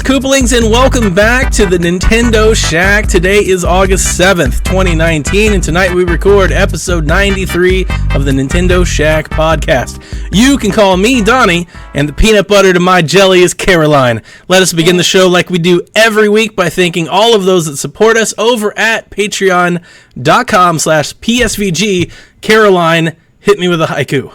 Greetings, Koopalings, and welcome back to the Nintendo Shack. Today is August 7th, 2019, and tonight we record episode 93 of the Nintendo Shack podcast. You can call me Donnie, and the peanut butter to my jelly is Caroline. Let us begin the show like we do every week by thanking all of those that support us over at patreon.com/PSVG. Caroline, hit me with a haiku.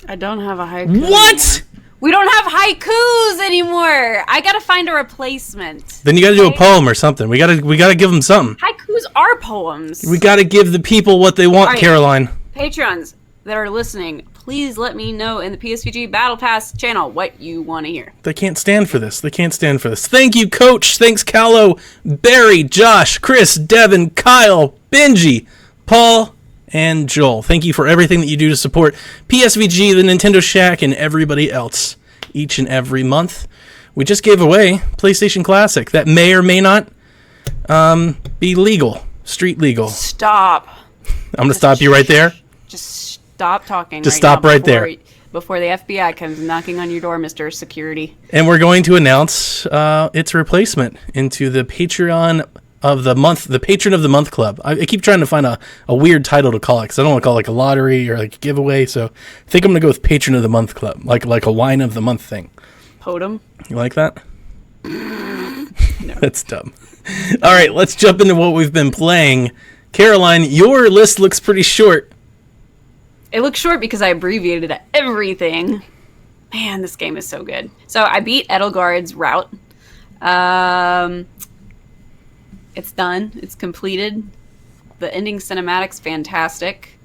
I don't have a haiku. What? Anymore. We don't have haikus anymore. I gotta find a replacement. Then you gotta do a poem or something. We gotta give them something. Haikus are poems. We gotta give the people what they want, right. Caroline. Patrons that are listening, please let me know in the PSVG Battle Pass channel what you want to hear. They can't stand for this. Thank you, Coach. Thanks, Callo, Barry, Josh, Chris, Devin, Kyle, Benji, Paul, and Joel. Thank you for everything that you do to support PSVG, the Nintendo Shack, and everybody else each and every month. We just gave away PlayStation Classic. That may or may not be legal. Street legal. Stop. I'm going to stop you right there. Just stop talking. Just stop right there. Before the FBI comes knocking on your door, Mr. Security. And we're going to announce its replacement into the Patreon of the month, the Patron of the Month Club. I keep trying to find a weird title to call it because I don't want to call it like a lottery or like a giveaway. So I think I'm going to go with Patron of the Month Club, like a wine of the month thing. Podum. You like that? No. That's dumb. All right, let's jump into what we've been playing. Caroline, your list looks pretty short. It looks short because I abbreviated everything. Man, this game is so good. So I beat Edelgard's route. It's done. It's completed. The ending cinematic's fantastic.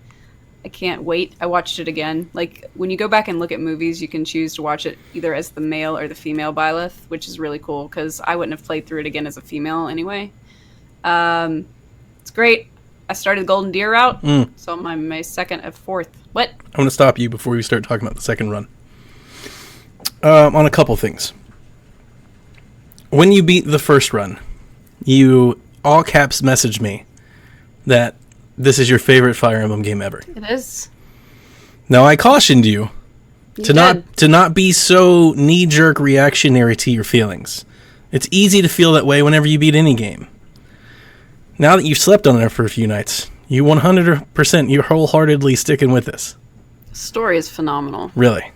I can't wait. I watched it again. Like, when you go back and look at movies, you can choose to watch it either as the male or the female Byleth, which is really cool, because I wouldn't have played through it again as a female anyway. It's great. I started Golden Deer route, so I'm my second of fourth. What? I'm going to stop you before we start talking about the second run. On a couple things. When you beat the first run, you all caps messaged me that this is your favorite Fire Emblem game ever. It is. Now I cautioned you to not be so knee-jerk reactionary to your feelings. It's easy to feel that way whenever you beat any game. Now that you've slept on it for a few nights, you 100%, you're wholeheartedly sticking with this. The story is phenomenal. Really?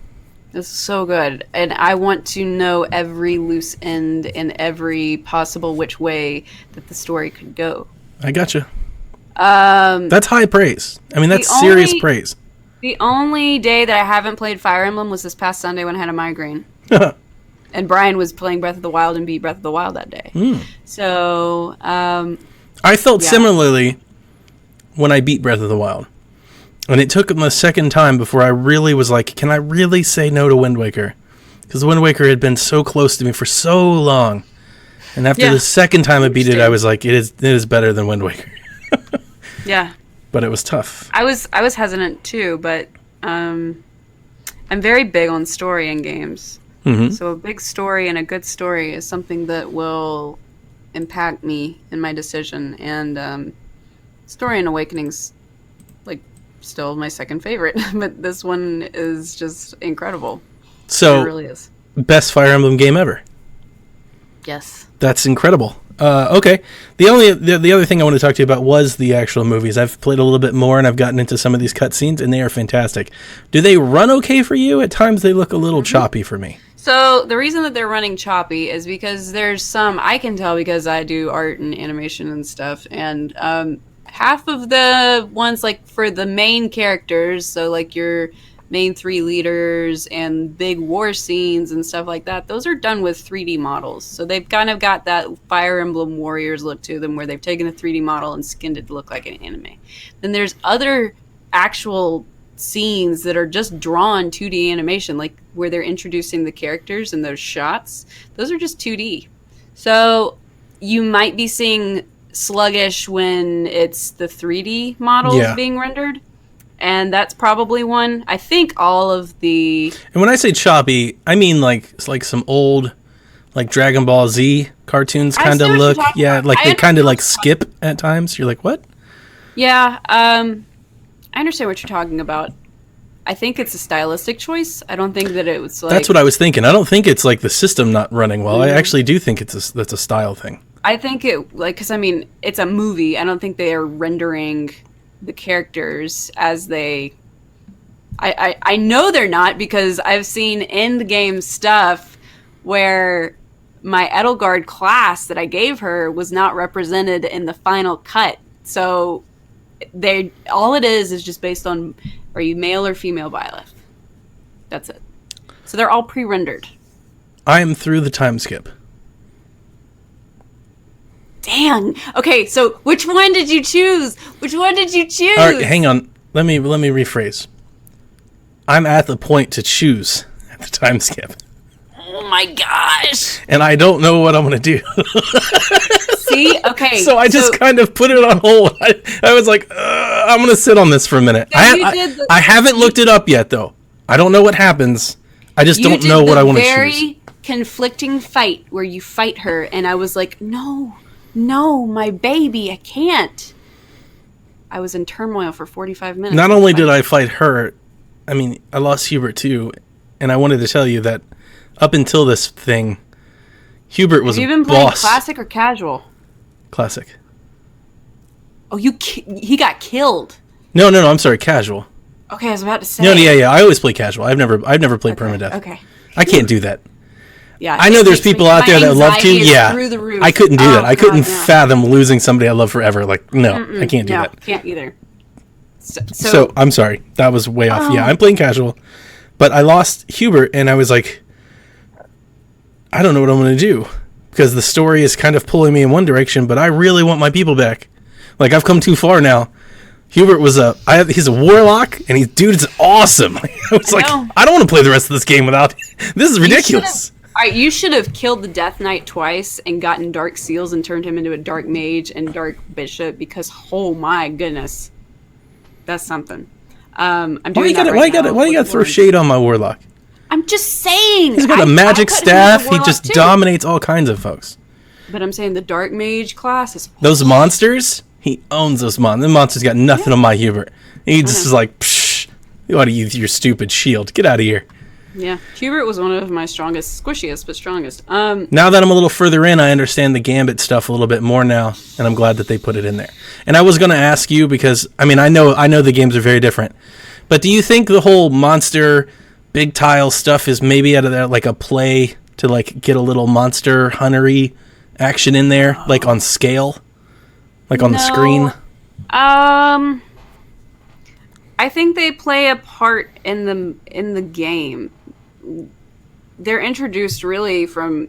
It's so good, and I want to know every loose end and every possible which way that the story could go. I gotcha. That's high praise. I mean, that's serious praise. The only day that I haven't played Fire Emblem was this past Sunday when I had a migraine. And Brian was playing Breath of the Wild and beat Breath of the Wild that day. So, I felt similarly when I beat Breath of the Wild. And it took him a second time before I really was like, can I really say no to Wind Waker? Because Wind Waker had been so close to me for so long. And after the second time I beat it, I was like, it is better than Wind Waker. Yeah. But it was tough. I was hesitant too, but I'm very big on story in games. Mm-hmm. So a big story and a good story is something that will impact me in my decision. And Story and Awakening's like still my second favorite, but this one is just incredible. So, it really is. Best Fire Emblem game ever. Yes. That's incredible. Okay. The other thing I want to talk to you about was the actual movies. I've played a little bit more, and I've gotten into some of these cutscenes, and they are fantastic. Do they run okay for you? At times, they look a little choppy for me. So the reason that they're running choppy is because there's some, I can tell because I do art and animation and stuff, and half of the ones, like, for the main characters, so, like, your main three leaders and big war scenes and stuff like that, those are done with 3D models. So they've kind of got that Fire Emblem Warriors look to them, where they've taken a 3D model and skinned it to look like an anime. Then there's other actual scenes that are just drawn 2D animation, like where they're introducing the characters and those shots. Those are just 2D. So you might be seeing sluggish when it's the 3D models being rendered, and that's probably one. I think all of the, and when I say choppy, I mean like some old like Dragon Ball Z cartoons kind of look, like they kind of like skip at times. You're like, what? I understand what you're talking about. I think it's a stylistic choice. I don't think that it was like... That's what I was thinking. I don't think it's like the system not running well. I actually do think that's a style thing. I think it, like, because I mean, it's a movie. I don't think they are rendering the characters as they... I know they're not, because I've seen in the game stuff where my Edelgard class that I gave her was not represented in the final cut. So all it is just based on, are you male or female Byleth? That's it. So they're all pre-rendered. I am through the time skip. Dang. Okay, so which one did you choose? Which one did you choose? All right, hang on. Let me rephrase. I'm at the point to choose at the time skip. Oh my gosh. And I don't know what I'm going to do. See? Okay. So I just kind of put it on hold. I was like, I'm going to sit on this for a minute. So I haven't looked it up yet, though. I don't know what happens. I just don't know what I want to choose. Very conflicting fight where you fight her, and I was like, no, my baby, I can't. I was in turmoil for 45 minutes. Not only did I fight her, I mean, I lost Hubert too, and I wanted to tell you that up until this thing, Hubert was a boss. Have you been playing classic or casual? Classic. Oh, he got killed. No, I'm sorry, casual. Okay, I was about to say. No, yeah, I always play casual. I've never played permadeath. Okay. I can't do that. Yeah, I know there's people out there that would love to. Yeah, through the roof. I couldn't do that. I couldn't God, no. fathom losing somebody I love forever. Like, no, I can't do that. Can't either. So I'm sorry, that was way off. Yeah, I'm playing casual, but I lost Hubert, and I was like, I don't know what I'm going to do, because the story is kind of pulling me in one direction, but I really want my people back. Like, I've come too far now. Hubert was he's a warlock, and dude is awesome. I was like, I don't want to play the rest of this game without. This is ridiculous. You should have killed the Death Knight twice and gotten Dark Seals and turned him into a Dark Mage and Dark Bishop, because oh my goodness, that's something. I'm doing that right now. Why you gotta throw shade on my warlock? I'm just saying. He's got a magic staff. He just dominates all kinds of folks. But I'm saying the Dark Mage class is... Those monsters, he owns those monsters. The monster's got nothing on my Hubert. He just is like, psh, you ought to use your stupid shield. Get out of here. Yeah, Hubert was one of my strongest, squishiest, but strongest. Now that I'm a little further in, I understand the Gambit stuff a little bit more now, and I'm glad that they put it in there. And I was going to ask you, because, I mean, I know the games are very different, but do you think the whole monster big tile stuff is maybe out of there, like a play to like get a little monster huntery action in there, like on scale, like on the screen? I think they play a part in the game. They're introduced really from,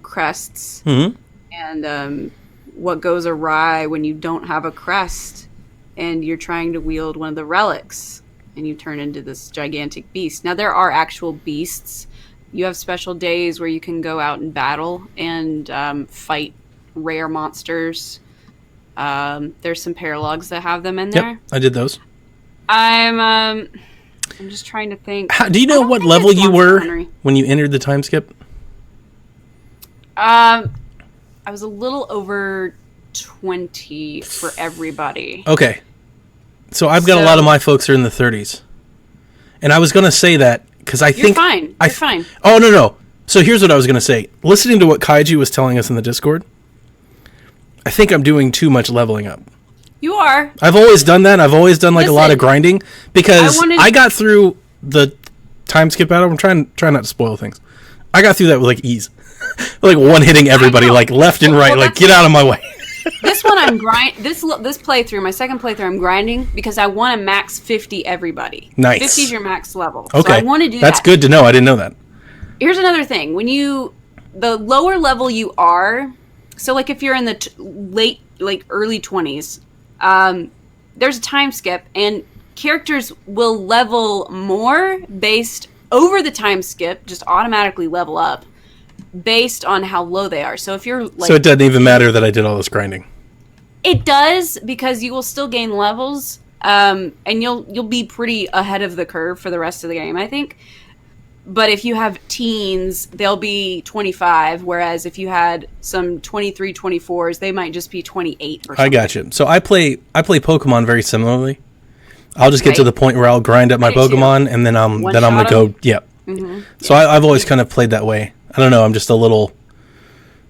crests, and what goes awry when you don't have a crest and you're trying to wield one of the relics and you turn into this gigantic beast. Now, there are actual beasts. You have special days where you can go out and battle and fight rare monsters. There's some paralogs that have them in there. Yep, I did those. I'm just trying to think. Do you know what level you were when you entered the time skip? I was a little over 20 for everybody. Okay. So I've got a lot of my folks are in the 30s. And I was going to say that because I think... You're fine. Oh, no. So here's what I was going to say. Listening to what Kaiju was telling us in the Discord, I think I'm doing too much leveling up. You are. I've always done that. I've always done a lot of grinding because I got through the time skip battle. I'm trying not to spoil things. I got through that with like ease. Like one hitting everybody like left and right, like get out of my way. This one I'm this playthrough, my second playthrough, I'm grinding because I want to max 50 everybody. Nice. 50 is your max level. Okay. So I want to do that. That's good to know. I didn't know that. Here's another thing. When the lower level you are, so like if you're in the late, like early 20s, there's a time skip and characters will level more based over the time skip, just automatically level up based on how low they are. So if you're like, so it doesn't even matter that I did all this grinding. It does, because you will still gain levels, and you'll be pretty ahead of the curve for the rest of the game, I think. But if you have teens, they'll be 25, whereas if you had some 23, 24s, they might just be 28 or something. I got you. So I play Pokemon very similarly. I'll just get to the point where I'll grind up my Pokemon, and then I'm gonna go. Yep. Mm-hmm. So I've always kind of played that way. I don't know. I'm just a little,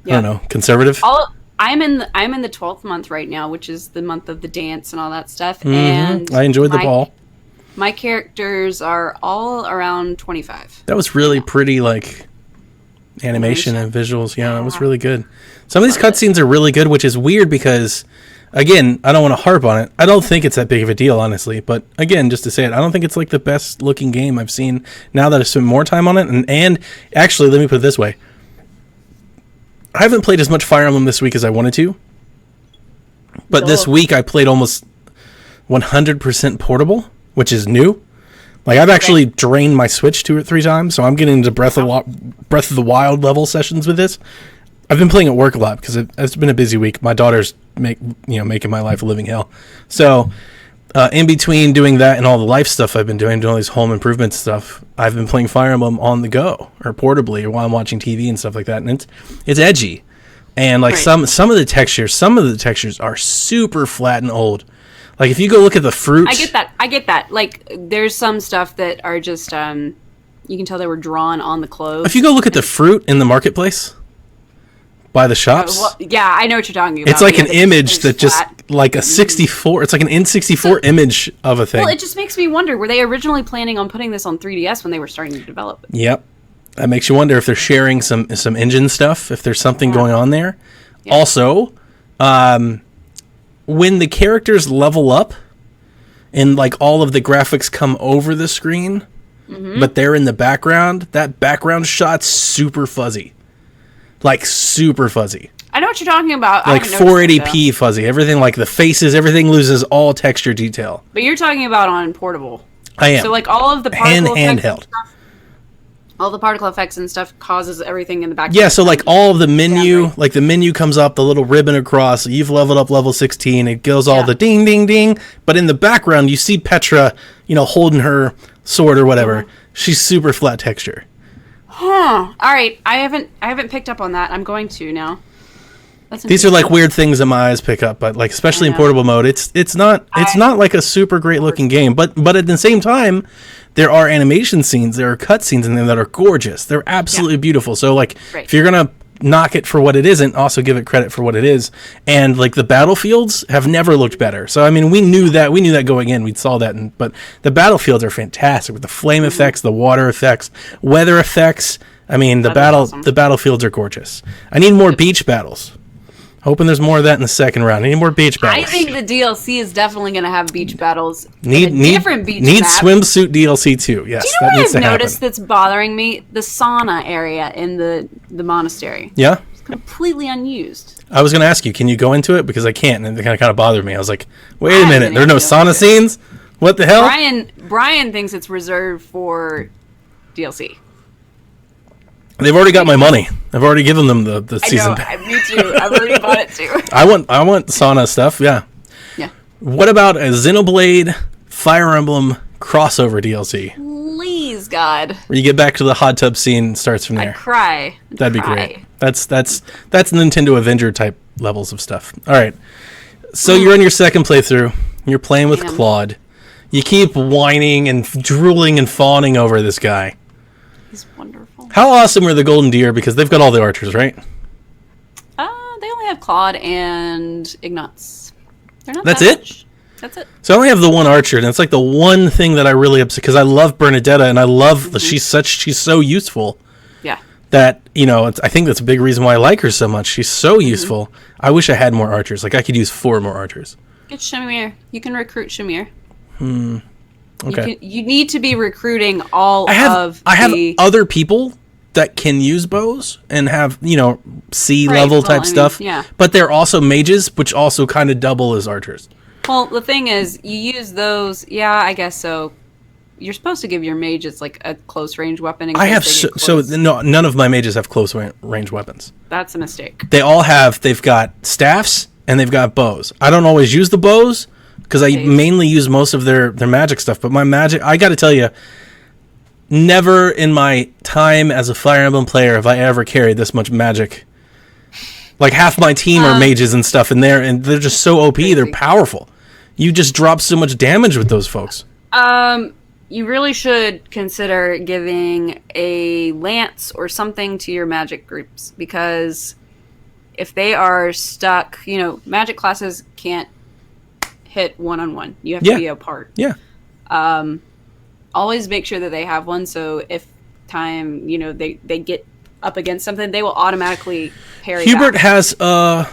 I don't know, conservative. I'm in the 12th month right now, which is the month of the dance and all that stuff. Mm-hmm. And I enjoyed the ball. My characters are all around 25. That was really pretty, like, animation and visuals. Yeah, it was really good. Some of these cutscenes are really good, which is weird because, again, I don't want to harp on it. I don't think it's that big of a deal, honestly. But, again, just to say it, I don't think it's, like, the best looking game I've seen now that I've spent more time on it. And actually, let me put it this way. I haven't played as much Fire Emblem this week as I wanted to. But this week I played almost 100% portable, which is new. Like, I've actually drained my Switch 2 or 3 times, so I'm getting into Breath of the Wild level sessions with this. I've been playing at work a lot because it's been a busy week. My daughter's making my life a living hell. So, in between doing that and all the life stuff I've been doing all these home improvement stuff, I've been playing Fire Emblem on the go or portably or while I'm watching TV and stuff like that. And it's edgy, and like some of the textures are super flat and old. Like if you go look at the fruit, I get that. Like there's some stuff that are just you can tell they were drawn on the clothes. If you go look at the fruit in the marketplace by the shops, yeah, I know what you're talking about. It's like an image that just like a 64. It's like an N64 image of a thing. Well, it just makes me wonder: were they originally planning on putting this on 3DS when they were starting to develop it? Yep, that makes you wonder if they're sharing some engine stuff, if there's something going on there. Yeah. Also, when the characters level up and like all of the graphics come over the screen, but they're in the background, that background shot's super fuzzy. Like super fuzzy. I know what you're talking about. Like 480p fuzzy. Everything, like the faces, everything loses all texture detail. But you're talking about on portable. I am. So like all of the particle effects handheld. All the particle effects and stuff causes everything in the background. Yeah, so like all of the menu, like the menu comes up, the little ribbon across, you've leveled up level 16, it goes all the ding, ding, ding. But in the background, you see Petra, holding her sword or whatever. She's super flat texture. Huh. All right. I haven't picked up on that. I'm going to now. These are like weird things that my eyes pick up, but like especially in portable mode, it's not like a super great looking game, but at the same time, there are animation scenes, there are cut scenes in there that are gorgeous. They're absolutely beautiful. So like if you're gonna knock it for what it isn't, also give it credit for what it is. And like the battlefields have never looked better. So I mean, we knew that going in. We saw that, but the battlefields are fantastic with the flame effects, the water effects, weather effects. I mean, the battlefields are gorgeous. I need more beach battles. Hoping there's more of that in the second round. I need more beach battles. I think the DLC is definitely going to have beach battles. Different beach Need map. Swimsuit DLC too. Yes, do you know what I've noticed that's bothering me? The sauna area in the monastery. Yeah? It's completely unused. I was going to ask you, can you go into it? Because I can't, and it kind of bothered me. I was like, wait a minute, there are no sauna scenes? What the hell? Brian thinks it's reserved for DLC. They've already got my money. I've already given them the season pass. Me too. I've already bought it too. I want sauna stuff. Yeah. Yeah. What about a Xenoblade Fire Emblem crossover DLC? Please, God. Where you get back to the hot tub scene and starts from there. I'd cry. That'd be great. That's Nintendo Avenger type levels of stuff. All right. So you're in your second playthrough. You're playing with Claude. You keep whining and drooling and fawning over this guy. He's wonderful. How awesome are the Golden Deer? Because they've got all the archers, right? They only have Claude and Ignatz. They're not That's that it? much. That's it. So I only have the one archer, and it's like the one thing that I really upset, because I love Bernadetta, and I love she's so useful. Yeah. That, I think that's a big reason why I like her so much. She's so useful. I wish I had more archers. Like, I could use 4 more archers. Get Shamir. You can recruit Shamir. Okay. You need to be recruiting I have other people that can use bows and have, C-level type stuff. Yeah. But they're also mages, which also kind of double as archers. Well, the thing is, you use those. Yeah, I guess so. You're supposed to give your mages like a close range weapon. None of my mages have close range weapons. That's a mistake. They've got staffs and they've got bows. I don't always use the bows because I mainly use most of their magic stuff. But my magic, I got to tell you, never in my time as a Fire Emblem player have I ever carried this much magic. Like half my team are mages and stuff, and they're just so OP. Crazy. They're powerful. You just drop so much damage with those folks. You really should consider giving a lance or something to your magic groups, because if they are stuck, magic classes can't hit one-on-one. You have to be apart. Yeah. Always make sure that they have one, so if they get up against something, they will automatically parry. Hubert has a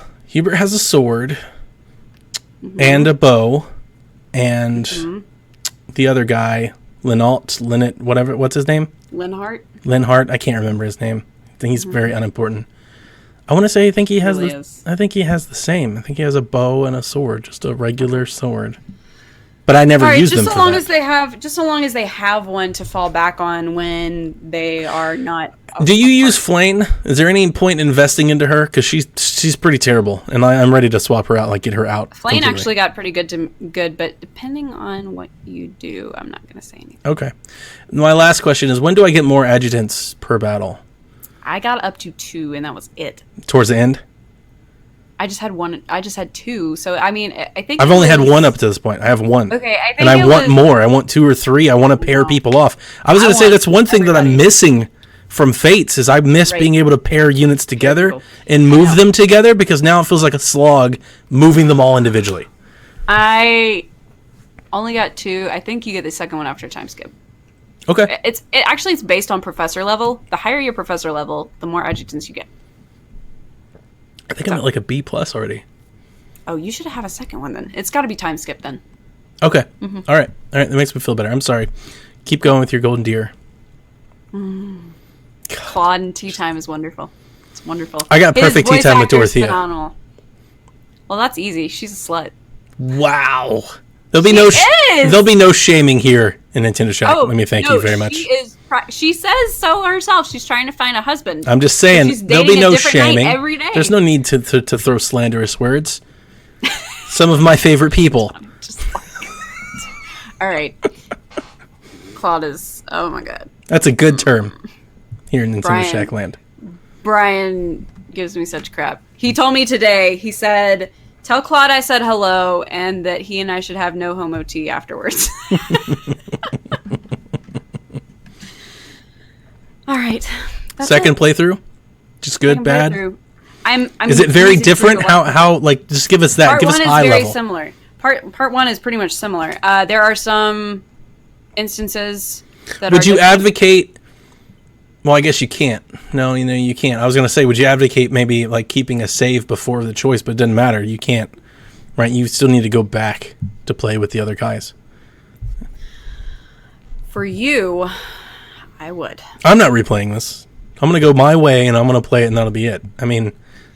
sword and a bow, and the other guy, Linnet, whatever. What's his name? Linhart. I can't remember his name. I think he's very unimportant. I want to say I think he has the same. I think he has a bow and a sword, just a regular sword. But I never use them for that. Just so long as they have one to fall back on when they are not. Do you use Flayn? Is there any point in investing into her? Because she's pretty terrible, and I'm ready to swap her out, like get her out. Flayn actually got pretty good, but depending on what you do, I'm not going to say anything. Okay. My last question is, when do I get more adjutants per battle? I got up to 2, and that was it. Towards the end? I just had 1. I just had 2. So I mean, I think I've only had 1 up to this point. I have 1. Okay, I think and I want more. I want 2 or 3. I want to pair people off. I was going to say that's one thing that I'm missing from Fates is I miss being able to pair units together and move them together, because now it feels like a slog moving them all individually. I only got 2. I think you get the second one after time skip. Okay. It's based on professor level. The higher your professor level, the more adjutants you get. I think I'm at like a B+ already. Oh, you should have a second one then. It's got to be time skip then. Okay. All right. That makes me feel better. I'm sorry. Keep going with your golden deer. Claude and tea time is wonderful. It's wonderful. I got perfect tea time with Dorothea. Phenomenal. Well, that's easy. She's a slut. Wow. There'll be no shaming here in Nintendo Shop. Let me thank you very much. She says so herself. She's trying to find a husband. I'm just saying, there'll be no shaming. Every day. There's no need to throw slanderous words. Some of my favorite people. All right. Claude is, oh my god. That's a good term here in Nintendo Shack Land. Brian gives me such crap. He told me today, he said, tell Claude I said hello and that he and I should have no homo tea afterwards. All right. Second playthrough? Just good, bad? I'm is it very different? How like, just give us that. Give us high level. Part 1 is very similar. Part 1 is pretty much similar. There are some instances that would you advocate? Well, I guess you can't. No, you can't. I was going to say, would you advocate maybe like keeping a save before the choice, but it doesn't matter. You can't, right? You still need to go back to play with the other guys. For you, I would. I'm not replaying this. I'm going to go my way, and I'm going to play it, and that'll be it. I mean,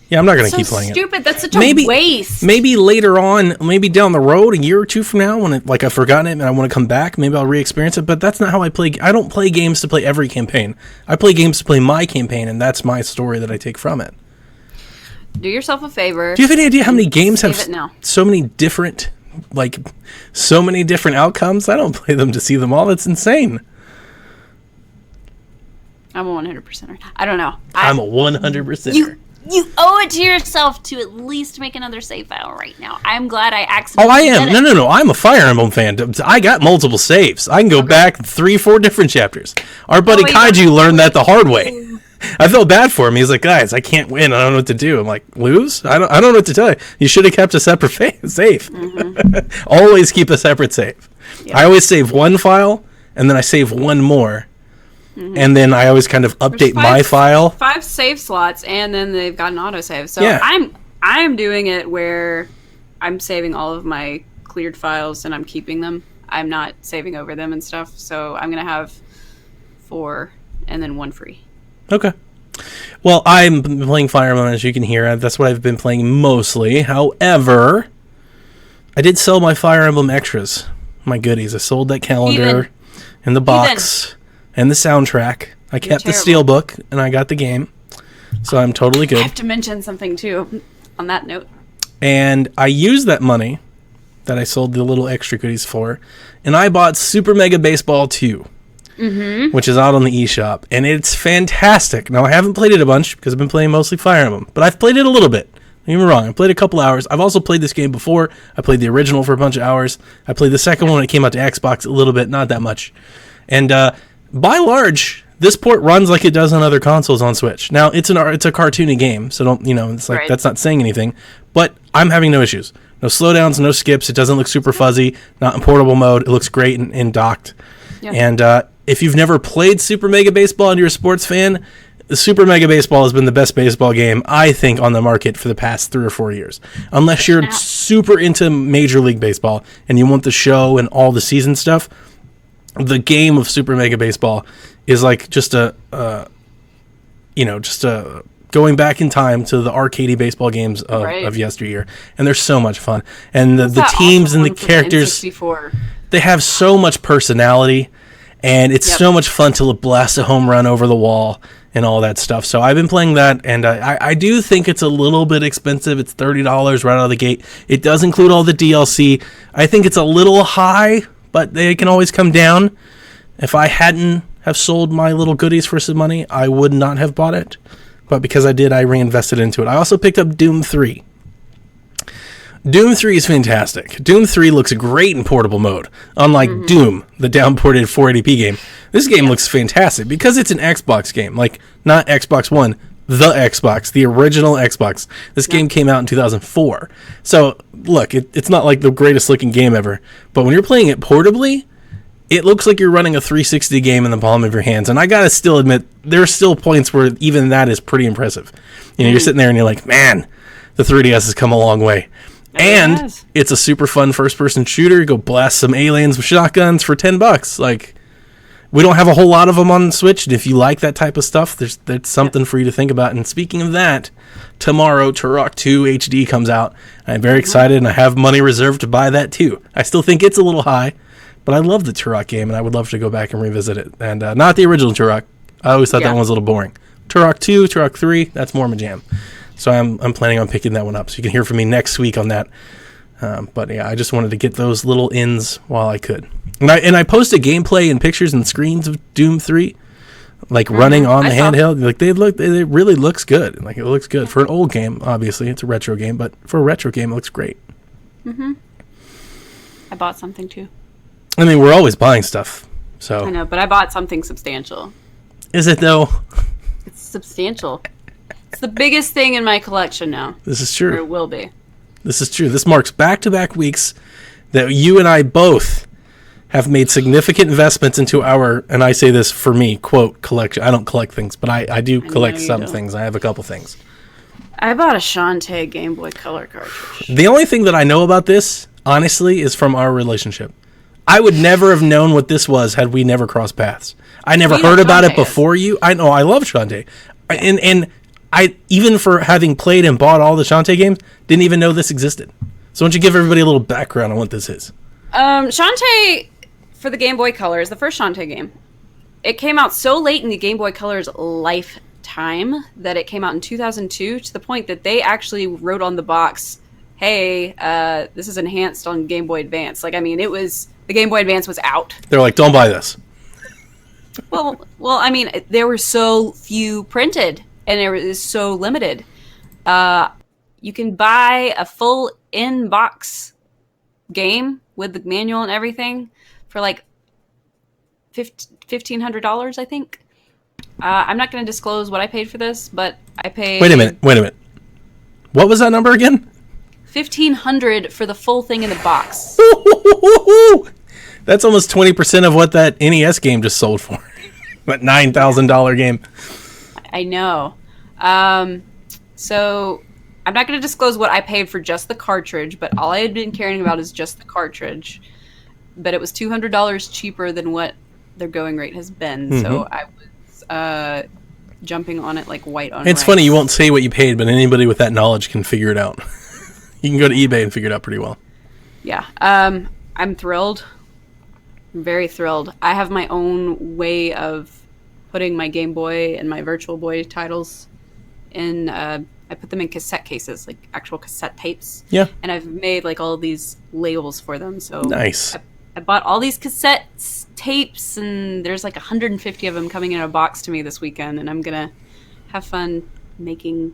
yeah, I'm not going to keep playing stupid. That's such a waste. Maybe later on, maybe down the road, a year or two from now, when I've forgotten it and I want to come back, maybe I'll re-experience it. But that's not how I play. I don't play games to play every campaign. I play games to play my campaign, and that's my story that I take from it. Do yourself a favor. Do you have any idea how many games have so many different outcomes? I don't play them to see them all. That's insane. I'm a 100%er. I don't know. I'm a 100%er. You owe it to yourself to at least make another save file right now. I'm glad I accidentally I am. No. I'm a Fire Emblem fan. I got multiple saves. I can go back 3-4 different chapters. Our buddy Kaiju learned that the hard way. I felt bad for him. He's like, guys, I can't win. I don't know what to do. I'm like, lose? I don't know what to tell you. You should have kept a separate save. Always keep a separate save. Yep. I always save one file, and then I save one more. And then I always kind of update my file. 5 save slots, and then they've got an autosave. So I'm doing it where I'm saving all of my cleared files, and I'm keeping them. I'm not saving over them and stuff. So I'm going to have 4, and then 1 free. Okay. Well, I'm playing Fire Emblem, as you can hear. That's what I've been playing mostly. However, I did sell my Fire Emblem extras, my goodies. I sold that calendar and the box. And the soundtrack. I kept the steelbook, and I got the game. So I'm totally good. I have to mention something, too, on that note. And I used that money that I sold the little extra goodies for, and I bought Super Mega Baseball 2, which is out on the eShop. And it's fantastic. Now, I haven't played it a bunch, because I've been playing mostly Fire Emblem. But I've played it a little bit. Don't get me wrong. I played a couple hours. I've also played this game before. I played the original for a bunch of hours. I played the second one when it came out to Xbox a little bit, not that much. And by large, this port runs like it does on other consoles on Switch. Now, it's a cartoony game, so don't, it's like that's not saying anything. But I'm having no issues. No slowdowns, no skips. It doesn't look super fuzzy. Not in portable mode. It looks great in docked. Yeah. And if you've never played Super Mega Baseball and you're a sports fan, the Super Mega Baseball has been the best baseball game, I think, on the market for the past 3 or 4 years. Unless you're super into Major League Baseball and you want the show and all the season stuff, the game of Super Mega Baseball is like just a going back in time to the arcadey baseball games of yesteryear. And they're so much fun. And the teams and the characters, they have so much personality. And it's so much fun to blast a home run over the wall and all that stuff. So I've been playing that, and I do think it's a little bit expensive. It's $30 right out of the gate. It does include all the DLC. I think it's a little high, but they can always come down. If I hadn't have sold my little goodies for some money, I would not have bought it. But because I did, I reinvested into it. I also picked up Doom 3. Doom 3 is fantastic. Doom 3 looks great in portable mode. Unlike Doom, the downported 480p game. This game looks fantastic because it's an Xbox game. Like, not Xbox One, the Xbox, the original Xbox. This game came out in 2004. So, look, it's not like the greatest looking game ever. But when you're playing it portably, it looks like you're running a 360 game in the palm of your hands. And I gotta still admit, there are still points where even that is pretty impressive. You're sitting there and you're like, man, the 3DS has come a long way. And it's a super fun first-person shooter. You go blast some aliens with shotguns for $10. Like, we don't have a whole lot of them on Switch. And if you like that type of stuff, there's something for you to think about. And speaking of that, tomorrow Turok 2 HD comes out. I'm very excited, and I have money reserved to buy that too. I still think it's a little high, but I love the Turok game, and I would love to go back and revisit it. And not the original Turok. I always thought that one was a little boring. Turok 2, Turok 3, that's more my jam. So I'm planning on picking that one up. So you can hear from me next week on that. But yeah, I just wanted to get those little ins while I could. And I posted gameplay and pictures and screens of Doom 3, like running on the handheld. Like it really looks good. Like it looks good for an old game. Obviously, it's a retro game, but for a retro game, it looks great. I bought something too. I mean, we're always buying stuff. So I know, but I bought something substantial. Is it though? It's substantial. It's the biggest thing in my collection now. This is true. Or it will be. This is true. This marks back-to-back weeks that you and I both have made significant investments into our, and I say this for me, quote, collection. I don't collect things, but I do collect some things. I have a couple things. I bought a Shantae Game Boy Color cartridge. The only thing that I know about this, honestly, is from our relationship. I would never have known what this was had we never crossed paths. I never heard about it before you. I know, I love Shantae. And I, even for having played and bought all the Shantae games, didn't even know this existed. So why don't you give everybody a little background on what this is? Shantae, for the Game Boy Color, is the first Shantae game. It came out so late in the Game Boy Color's lifetime that it came out in 2002, to the point that they actually wrote on the box, hey, this is enhanced on Game Boy Advance. Like, I mean, the Game Boy Advance was out. They're like, don't buy this. Well, I mean, there were so few printed. And it is so limited. You can buy a full in-box game with the manual and everything for like $1,500, I think. I'm not going to disclose what I paid for this, but I paid... Wait a minute. What was that number again? $1,500 for the full thing in the box. That's almost 20% of what that NES game just sold for. That $9,000 game. I know. So I'm not going to disclose what I paid for just the cartridge, but all I had been caring about is just the cartridge. But it was $200 cheaper than what their going rate has been. So I was jumping on it like white on rice. It's funny, you won't say what you paid, but anybody with that knowledge can figure it out. You can go to eBay and figure it out pretty well. Yeah. I'm thrilled. I'm very thrilled. I have my own way of putting my Game Boy and my Virtual Boy titles in. I put them in cassette cases, like actual cassette tapes. Yeah. And I've made like all these labels for them. So nice. I bought all these cassette tapes, and there's like 150 of them coming in a box to me this weekend, and I'm gonna have fun making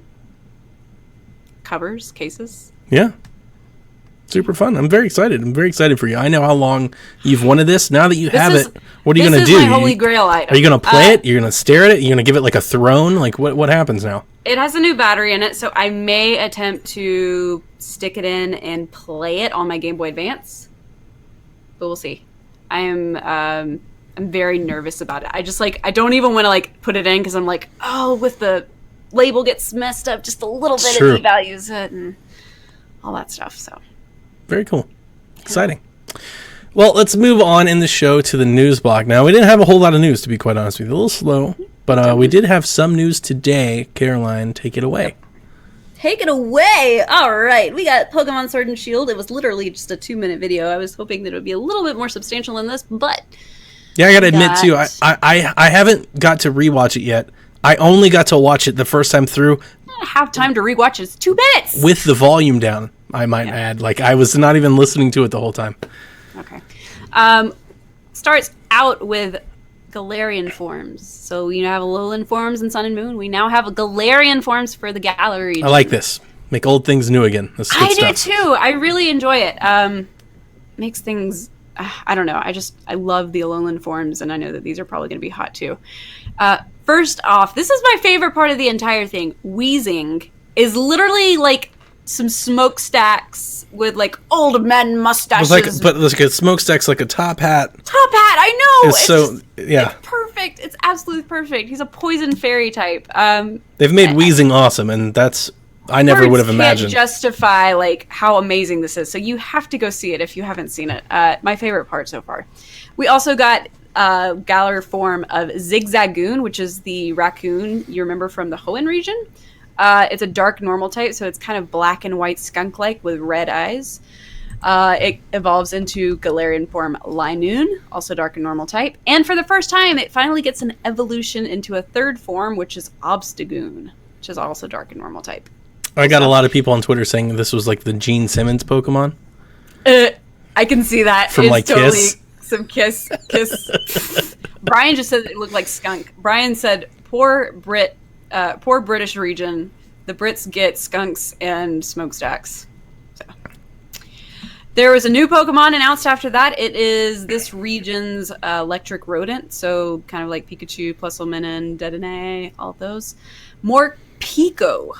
covers, cases. Yeah. Super fun. I'm very excited. I'm very excited for you. I know how long you've wanted this. Now that you have it, what are you going to do? This is my holy grail item. Are you going to play it? You're going to stare at it? You're going to give it like a throne? Like what happens now? It has a new battery in it, so I may attempt to stick it in and play it on my Game Boy Advance. But we'll see. I'm very nervous about it. I don't even want to like put it in because I'm like, oh, with the label gets messed up just a little bit, it devalues it and all that stuff. So very cool. Exciting. Well, let's move on in the show to the news block. Now, we didn't have a whole lot of news, to be quite honest with you. A little slow, but we did have some news today. Caroline, take it away. Take it away! Alright, we got Pokemon Sword and Shield. It was literally just a 2-minute video. I was hoping that it would be a little bit more substantial than this, but... Yeah, I gotta admit, too, I haven't got to rewatch it yet. I only got to watch it the first time through. I don't have time to rewatch it. It's 2 minutes! With the volume down, I might add. Like, I was not even listening to it the whole time. Okay. Starts out with Galarian forms. So you have Alolan forms in Sun and Moon. We now have a Galarian forms for the Galar region. I like this. Make old things new again. That's good stuff. Do too. I really enjoy it. Makes things... I don't know. I love the Alolan forms, and I know that these are probably going to be hot too. First off, this is my favorite part of the entire thing. Wheezing is literally like some smokestacks with like old men mustaches. But like a smokestack's like a top hat. Top hat, I know. It's perfect. It's absolutely perfect. He's a poison fairy type. They've made Wheezing awesome, and that's I never would have imagined. Can't justify like how amazing this is. So you have to go see it if you haven't seen it. My favorite part so far. We also got Galar form of Zigzagoon, which is the raccoon you remember from the Hoenn region. It's a dark normal type, so it's kind of black and white skunk-like with red eyes. It evolves into Galarian form Linoon, also dark and normal type. And for the first time, it finally gets an evolution into a third form, which is Obstagoon, which is also dark and normal type. I got a lot of people on Twitter saying this was like the Gene Simmons Pokemon. I can see that. From it's like totally Kiss. Some Kiss. Brian just said it looked like skunk. Brian said, poor British region. The Brits get skunks and smokestacks. So. There was a new Pokemon announced after that. It is this region's electric rodent. So kind of like Pikachu, Pluslemin, Dedenne, all of those. Morpeko.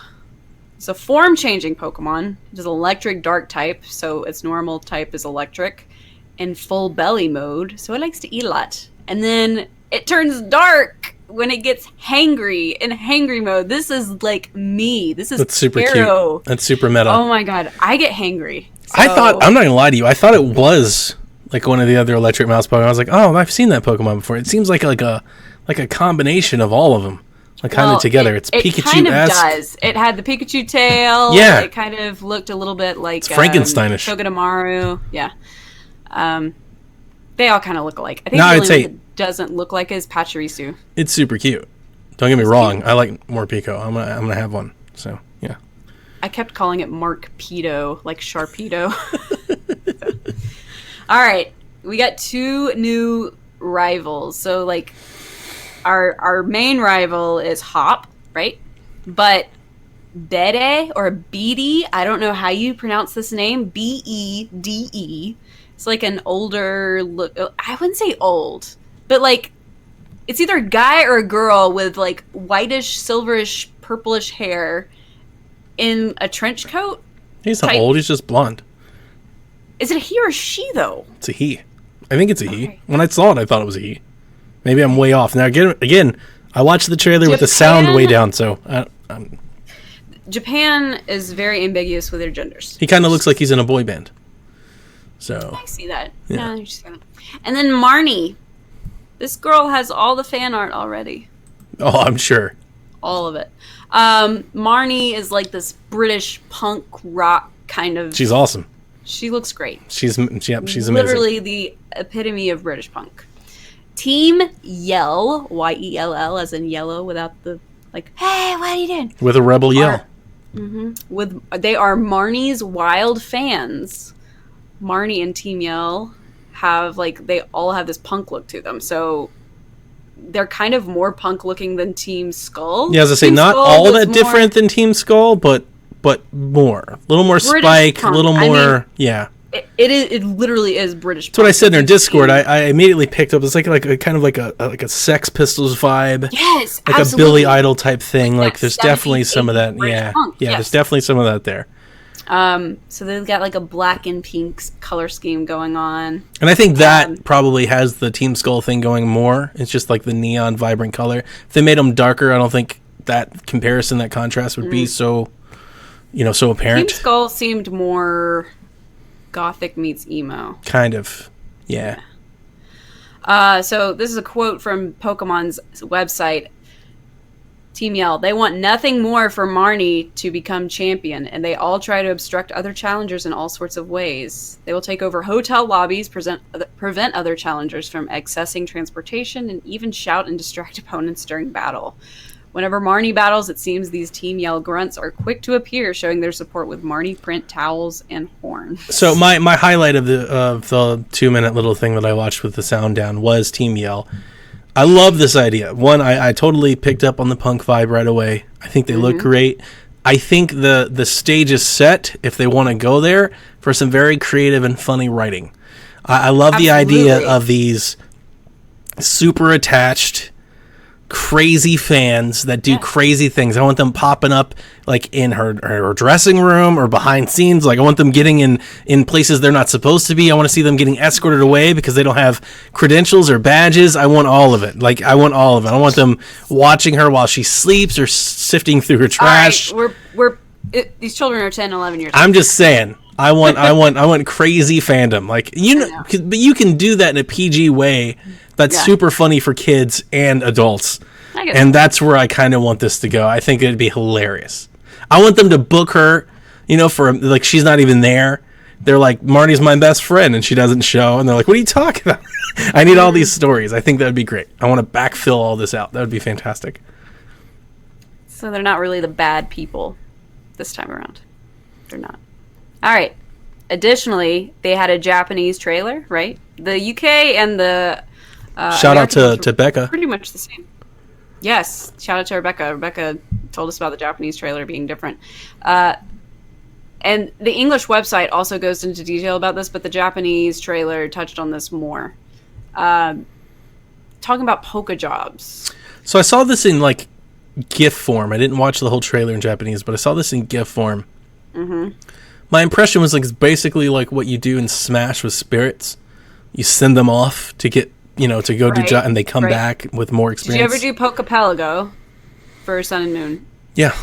It's a form-changing Pokemon. It is electric dark type, so its normal type is electric. In full belly mode, so it likes to eat a lot. And then it turns dark when it gets hangry in hangry mode. This is like me. That's super Taro. Cute. That's super meta. Oh my god, I get hangry. So... I'm not gonna lie to you, I thought it was like one of the other electric mouse Pokemon. I was like, oh, I've seen that Pokemon before. It seems like a combination of all of them. Like kind of together. It's Pikachu-esque. It kind of does. It had the Pikachu tail. Yeah. It kind of looked a little bit like it's Frankensteinish. Togedemaru. Yeah. They all kind of look alike. I think the only one that doesn't look like is Pachirisu. It's super cute. Don't get me wrong. I like Morpeko. I'm gonna have one. So yeah. I kept calling it Markpedo, like Sharpedo. All right, we got 2 new rivals. So like, our main rival is Hop, right? But Bede or Bede, I don't know how you pronounce this name. Bede. It's like an older look. I wouldn't say old, but like it's either a guy or a girl with like whitish, silverish, purplish hair in a trench coat. He's not old. He's just blonde. Is it a he or a she though? It's a he. I think it's a he. When I saw it, I thought it was a he. Maybe I'm way off. Now again, I watched the trailer with the sound way down, so Japan is very ambiguous with their genders. He kind of looks like he's in a boy band. So I see that. Yeah. And then Marnie. This girl has all the fan art already. Oh, I'm sure. All of it. Marnie is like this British punk rock kind of... She's awesome. She looks great. She's amazing. Literally the epitome of British punk. Team Yell, Yell, as in yellow without the, like, hey, what are you doing? With a rebel yell. They are Marnie's wild fans. Marnie and Team Yell have, like, they all have this punk look to them. So they're kind of more punk looking than Team Skull. Yeah, as I say, not all that different than Team Skull, but but more. A little more British spike, a punk. little more, yeah. It literally is British. That's what I said in our Discord. I immediately picked up. It's like a kind of like a Sex Pistols vibe. Yes, like absolutely. a Billy Idol type thing. Like there's 70s, definitely some of that. 80s British Yeah, punk, yeah. yes. There's definitely some of that there. So they've got like a black and pink color scheme going on. And I think that probably has the Team Skull thing going more. It's just like the neon, vibrant color. If they made them darker, I don't think that comparison, that contrast would be so, so apparent. Team Skull seemed more gothic meets emo. Kind of, yeah. So this is a quote from Pokemon's website. Team Yell, they want nothing more for Marnie to become champion, and they all try to obstruct other challengers in all sorts of ways. They will take over hotel lobbies, prevent other challengers from accessing transportation, and even shout and distract opponents during battle. Whenever Marnie battles, it seems these Team Yell grunts are quick to appear, showing their support with Marnie print towels and horns. So my highlight of the 2-minute little thing that I watched with the sound down was Team Yell. I love this idea. One, I totally picked up on the punk vibe right away. I think they look great. I think the stage is set, if they want to go there, for some very creative and funny writing. I love the idea of these super attached, crazy fans that do crazy things. I want them popping up like in her dressing room or behind scenes. Like I want them getting in places they're not supposed to be. I want to see them getting escorted away because they don't have credentials or badges. I want all of it. I want them watching her while she sleeps or sifting through her trash. All right, these children are 10, 11 years old. I'm just saying. I want crazy fandom. But you can do that in a PG way. That's super funny for kids and adults. And that's where I kind of want this to go. I think it'd be hilarious. I want them to book her, for she's not even there. They're like, Marnie's my best friend and she doesn't show. And they're like, what are you talking about? I need all these stories. I think that would be great. I want to backfill all this out. That would be fantastic. So they're not really the bad people this time around. They're not. All right. Additionally, they had a Japanese trailer, right? The UK and the shout out to Becca. Pretty much the same. Yes, shout out to Rebecca. Rebecca told us about the Japanese trailer being different. And the English website also goes into detail about this, but the Japanese trailer touched on this more. Talking about polka jobs. So I saw this in GIF form. I didn't watch the whole trailer in Japanese, but I saw this in GIF form. Mm-hmm. My impression was it's basically like what you do in Smash with spirits. You send them off to get to go do job, and they come back with more experience. Did you ever do Pokepelago for Sun and Moon? Yeah.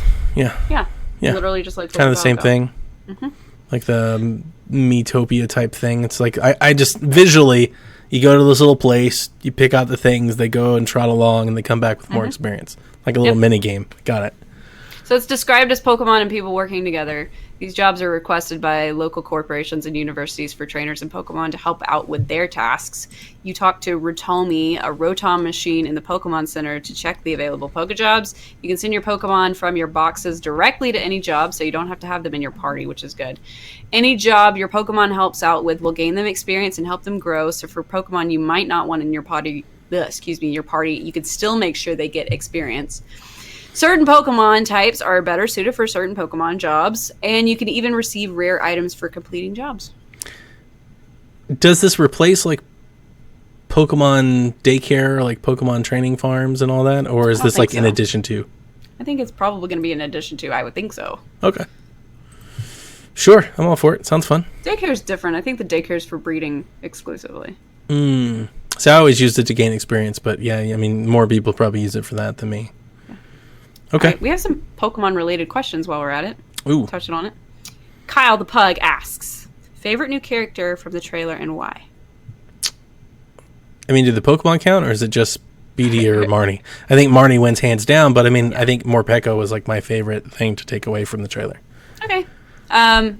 Literally just like kind of the same thing. Mm-hmm. Like the Miitopia type thing. It's like I just visually, you go to this little place, you pick out the things, they go and trot along, and they come back with more experience, like a little mini game. Got it. So it's described as Pokemon and people working together. These jobs are requested by local corporations and universities for trainers in Pokemon to help out with their tasks. You talk to Rotomi, a Rotom machine in the Pokemon Center, to check the available Pokejobs. You can send your Pokemon from your boxes directly to any job, so you don't have to have them in your party, which is good. Any job your Pokemon helps out with will gain them experience and help them grow. So for Pokemon you might not want in your party, you could still make sure they get experience. Certain Pokemon types are better suited for certain Pokemon jobs, and you can even receive rare items for completing jobs. Does this replace Pokemon daycare, like Pokemon training farms and all that, or is this in addition to? I think it's probably going to be in addition to. I would think so. Okay. Sure, I'm all for it. Sounds fun. Daycare is different. I think the daycare is for breeding exclusively. So I always used it to gain experience, but yeah, I mean, more people probably use it for that than me. Okay. Right, we have some Pokemon-related questions while we're at it. Ooh. Touching on it. Kyle the Pug asks, favorite new character from the trailer and why? I mean, do the Pokemon count, or is it just BD or Marnie? I think Marnie wins hands down, but I mean, I think Morpeko was my favorite thing to take away from the trailer. Okay. I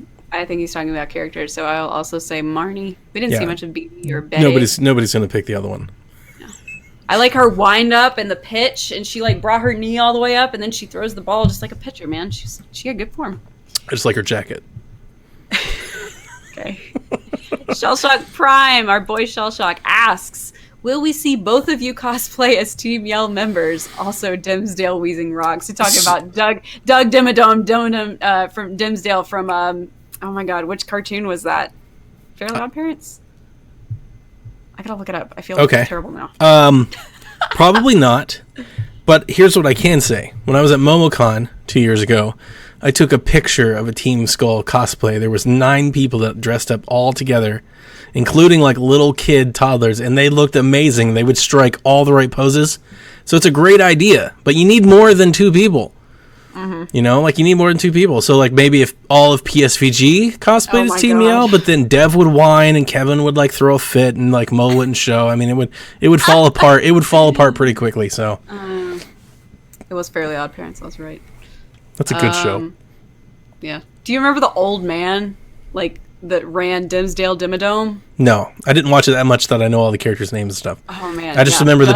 think he's talking about characters, so I'll also say Marnie. We didn't see much of BD or Betty. Nobody's going to pick the other one. I like her wind up and the pitch, and she brought her knee all the way up, and then she throws the ball just like a pitcher, man. She had good form. I just like her jacket. Okay. Shellshock Prime, our boy Shellshock, asks, Will we see both of you cosplay as Team Yell members? Also, Dimsdale Wheezing Rocks. We're talking about Doug Dimmadome from Dimsdale from, oh my god, which cartoon was that? Fairly Odd Parents? I gotta look it up. I feel like it's terrible now. Probably not. But here's what I can say. When I was at MomoCon 2 years ago, I took a picture of a Team Skull cosplay. There was 9 people that dressed up all together, including like little kid toddlers, and they looked amazing. They would strike all the right poses. So it's a great idea, but you need more than 2 people. You know, like you need more than 2 people. So like maybe if all of PSVG cosplayed as Team Yell, but then Dev would whine and Kevin would like throw a fit and like Mo wouldn't show. I mean, it would fall apart. It would fall apart pretty quickly. So it was Fairly Odd Parents. That's right. That's a good show. Yeah. Do you remember the old man like that ran Dimsdale Dimmadome? No, I didn't watch it that much that I know all the characters' names and stuff. Oh man, I just remember the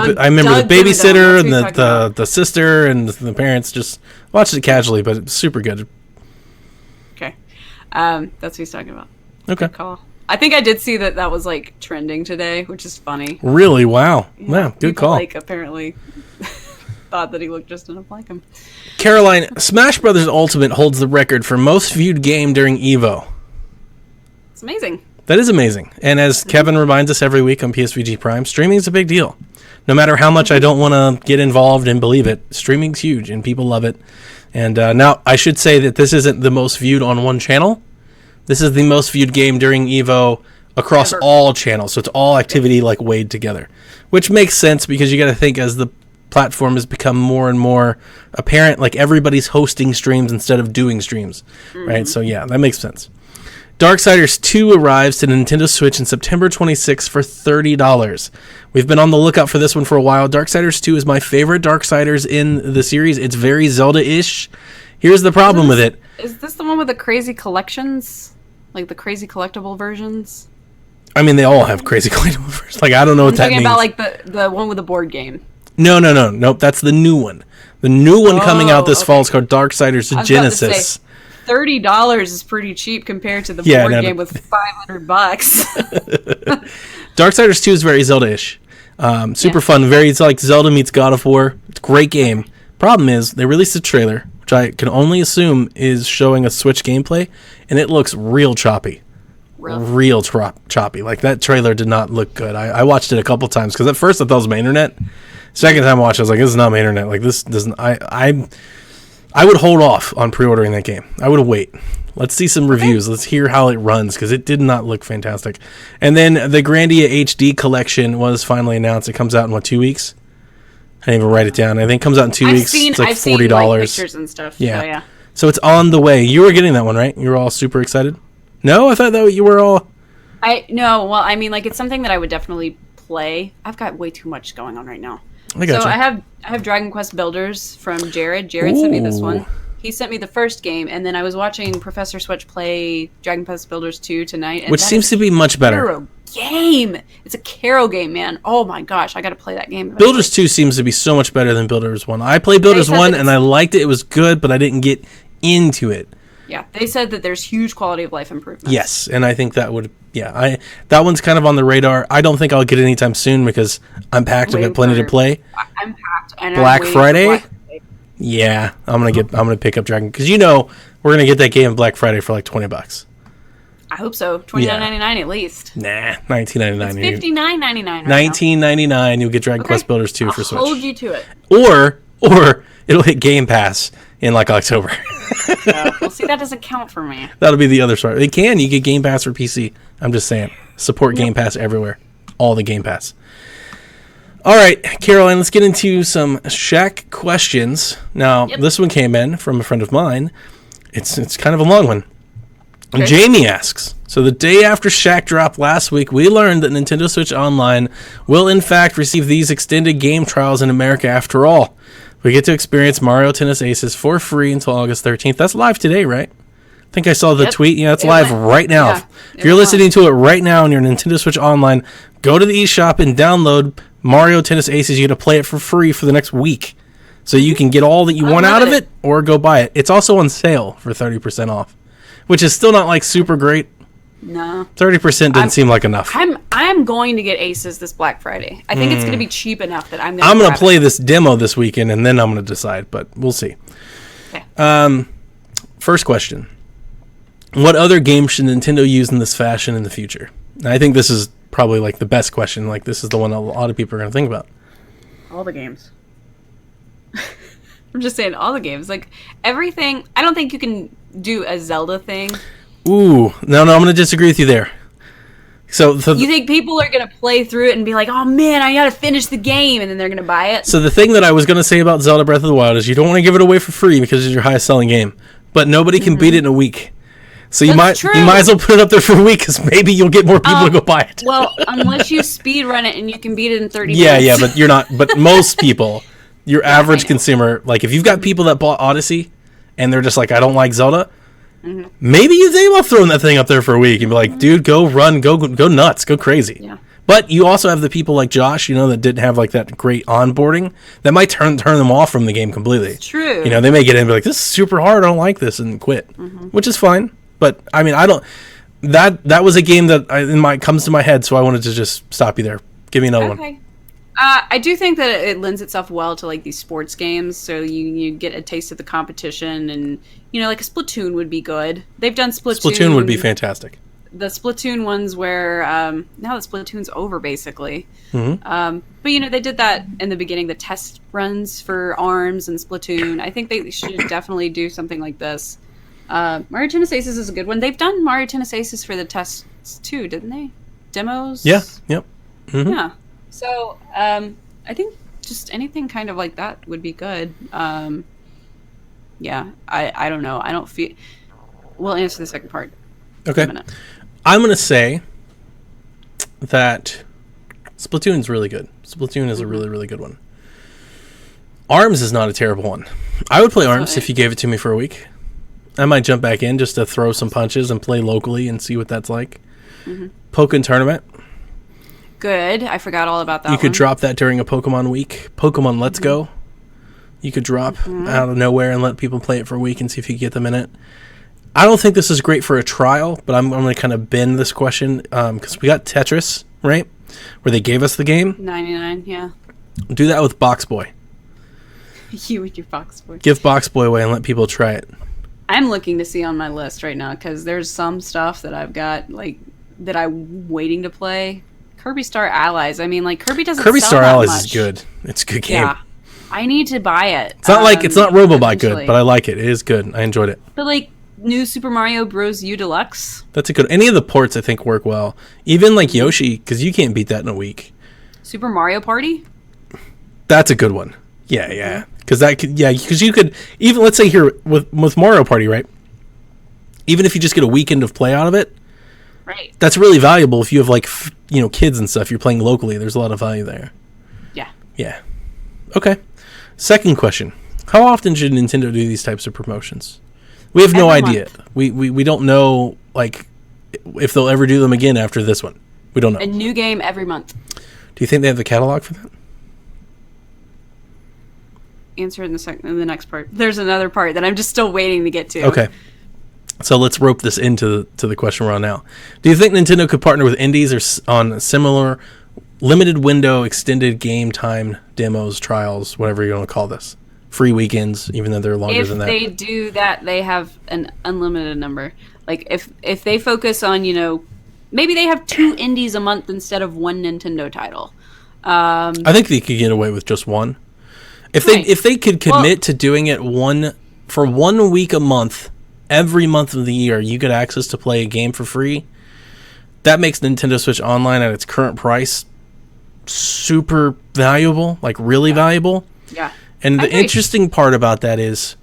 babysitter and the sister and the parents. Just watched it casually, but it's super good. Okay, that's what he's talking about. Okay, good call. I think I did see that was like trending today, which is funny. Really? Wow. Yeah, good people, call. Like apparently thought that he looked just enough like him. Caroline, Smash Brothers Ultimate holds the record for most viewed game during EVO. It's amazing. That is amazing. And as Kevin reminds us every week on PSVG Prime, streaming is a big deal. No matter how much I don't want to get involved and believe it, streaming's huge and people love it. And now I should say that this isn't the most viewed on one channel. This is the most viewed game during EVO across all channels. So it's all activity like weighed together, which makes sense because you got to think as the platform has become more and more apparent, like everybody's hosting streams instead of doing streams, right? So yeah, that makes sense. Darksiders 2 arrives to Nintendo Switch in September 26th for $30. We've been on the lookout for this one for a while. Darksiders 2 is my favorite Darksiders in the series. It's very Zelda-ish. Here's the problem with it. Is this the one with the crazy collections? Like the crazy collectible versions? I mean, they all have crazy collectible versions. Like, I don't know what that means. I'm talking about like the one with the board game. No. Nope, that's the new one. The new one coming out this fall is called Darksiders Genesis. $30 is pretty cheap compared to the board game with $500. Darksiders 2 is very Zelda-ish. Super fun. It's like Zelda meets God of War. It's a great game. Problem is, they released a trailer, which I can only assume is showing a Switch gameplay, and it looks real choppy. Real choppy. Like, that trailer did not look good. I watched it a couple times, because at first I thought it was my internet. Second time I watched it, I was like, this is not my internet. Like, this doesn't... I would hold off on pre-ordering that game. I would wait. Let's see some reviews. Let's hear how it runs, because it did not look fantastic. And then the Grandia HD collection was finally announced. It comes out in, 2 weeks? I didn't even write it down. I think it comes out in 2 weeks. It's like $40. Seen, like, pictures and stuff. Yeah. So it's on the way. You were getting that one, right? You were all super excited? No? I thought that you were all... No, well, I mean, like, it's something that I would definitely play. I've got way too much going on right now. I gotcha. So I have Dragon Quest Builders from Jared. Jared sent me this one. He sent me the first game, and then I was watching Professor Switch play Dragon Quest Builders 2 tonight. And which seems to be much better. Game. It's a Caro game, man. Oh my gosh, I got to play that game. Builders 2 seems to be so much better than Builders 1. I played Builders 1 and I liked it. It was good, but I didn't get into it. Yeah, they said that there's huge quality of life improvements. Yes, and I think that would, that one's kind of on the radar. I don't think I'll get it anytime soon because I'm packed. I've got plenty to play. I'm packed. And Black Friday? Yeah, I'm gonna pick up Dragon because we're gonna get that game Black Friday for like $20. I hope so. $29.99 at least. Nah, $19.99. It's $59.99. $19.99. You'll get Dragon Quest Builders 2 for Switch. I'll hold you to it. Or it'll hit Game Pass in like October. Well, see, that doesn't count for me. That'll be the other story. It can. You get Game Pass for PC. I'm just saying. Support Game Pass everywhere. All the Game Pass. All right, Caroline, let's get into some Shaq questions. Now, This one came in from a friend of mine. It's kind of a long one. Okay. Jamie asks, so the day after Shaq dropped last week, we learned that Nintendo Switch Online will in fact receive these extended game trials in America after all. We get to experience Mario Tennis Aces for free until August 13th. That's live today, right? I think I saw the tweet. Yeah, it's live right now. Yeah, if you're listening to it right now on your Nintendo Switch Online, go to the eShop and download Mario Tennis Aces. You get to play it for free for the next week. So you can get all that you want out of it or go buy it. It's also on sale for 30% off, which is still not like super great. No. 30% didn't seem like enough. I'm going to get Aces this Black Friday. I think it's going to be cheap enough that I'm going to play this demo this weekend, and then I'm going to decide, but we'll see. Okay. First question. What other game should Nintendo use in this fashion in the future? And I think this is probably like the best question. Like, this is the one a lot of people are going to think about. All the games. I'm just saying, all the games. Like, everything. I don't think you can do a Zelda thing. Ooh. No, I'm going to disagree with you there. So you think people are going to play through it and be like, oh, man, I got to finish the game, and then they're going to buy it? So the thing that I was going to say about Zelda Breath of the Wild is you don't want to give it away for free because it's your highest selling game. But nobody can beat it in a week. So you might as well put it up there for a week because maybe you'll get more people to go buy it. Well, unless you speed run it and you can beat it in 30 minutes. Yeah, but you're not. But most people, your average consumer, like if you've got people that bought Odyssey and they're just like, I don't like Zelda, maybe you think about throwing that thing up there for a week and be like, dude, go run, go nuts, go crazy. Yeah. But you also have the people like Josh, that didn't have like that great onboarding that might turn them off from the game completely. It's true. They may get in and be like, this is super hard, I don't like this, and quit, which is fine. But I mean, I don't. That was a game that comes to my head, so I wanted to just stop you there. Give me another one. I do think that it lends itself well to like these sports games, so you get a taste of the competition, and like a Splatoon would be good. They've done Splatoon. Splatoon would be fantastic. The Splatoon ones where now that Splatoon's over basically, but they did that in the beginning, the test runs for ARMS and Splatoon. I think they should definitely do something like this. Mario Tennis Aces is a good one. They've done Mario Tennis Aces for the tests too, didn't they? Demos? Yeah. Yep. Mm-hmm. Yeah. So, I think just anything kind of like that would be good. Yeah. I don't know. I don't feel... We'll answer the second part. Okay. I'm going to say that Splatoon's really good. Splatoon is a really, really good one. ARMS is not a terrible one. I would play ARMS if you gave it to me for a week. I might jump back in just to throw some punches and play locally and see what that's like. Pokken Tournament. Good. I forgot all about that. You could drop that during a Pokemon week. Pokemon Let's Go. You could drop out of nowhere and let people play it for a week and see if you get them in it. I don't think this is great for a trial, but I'm going to kind of bend this question because we got Tetris, right? Where they gave us the game. 99, yeah. Do that with Box Boy. You with your Box Boy. Give Box Boy away and let people try it. I'm looking to see on my list right now because there's some stuff that I've got that I'm waiting to play. Kirby Star Allies. I mean, Kirby doesn't. Kirby sell Star that Allies much. is good. It's a good game. Yeah, I need to buy it. It's not it's not Robobot good, but I like it. It is good. I enjoyed it. But New Super Mario Bros. U Deluxe. That's a good. Any of the ports I think work well. Even Yoshi, because you can't beat that in a week. Super Mario Party. That's a good one. Yeah. Because you could even let's say here with Mario Party, right? Even if you just get a weekend of play out of it, right? That's really valuable if you have kids and stuff. You're playing locally. There's a lot of value there. Yeah. Yeah. Okay. Second question: how often should Nintendo do these types of promotions? We have no idea. We don't know if they'll ever do them again after this one. We don't know. A new game every month. Do you think they have the catalog for that? Answer in the next part. There's another part that I'm just still waiting to get to. Okay. So let's rope this into the question we're on now. Do you think Nintendo could partner with indies or on similar limited window, extended game time demos, trials, whatever you want to call this? Free weekends, even though they're longer than that. If they do that, they have an unlimited number. If they focus on, maybe they have 2 indies a month instead of 1 Nintendo title. I think they could get away with just 1. If they could commit to doing it for 1 week a month, every month of the year, you get access to play a game for free. That makes Nintendo Switch Online at its current price super valuable, really valuable. Yeah. And the interesting part about that is,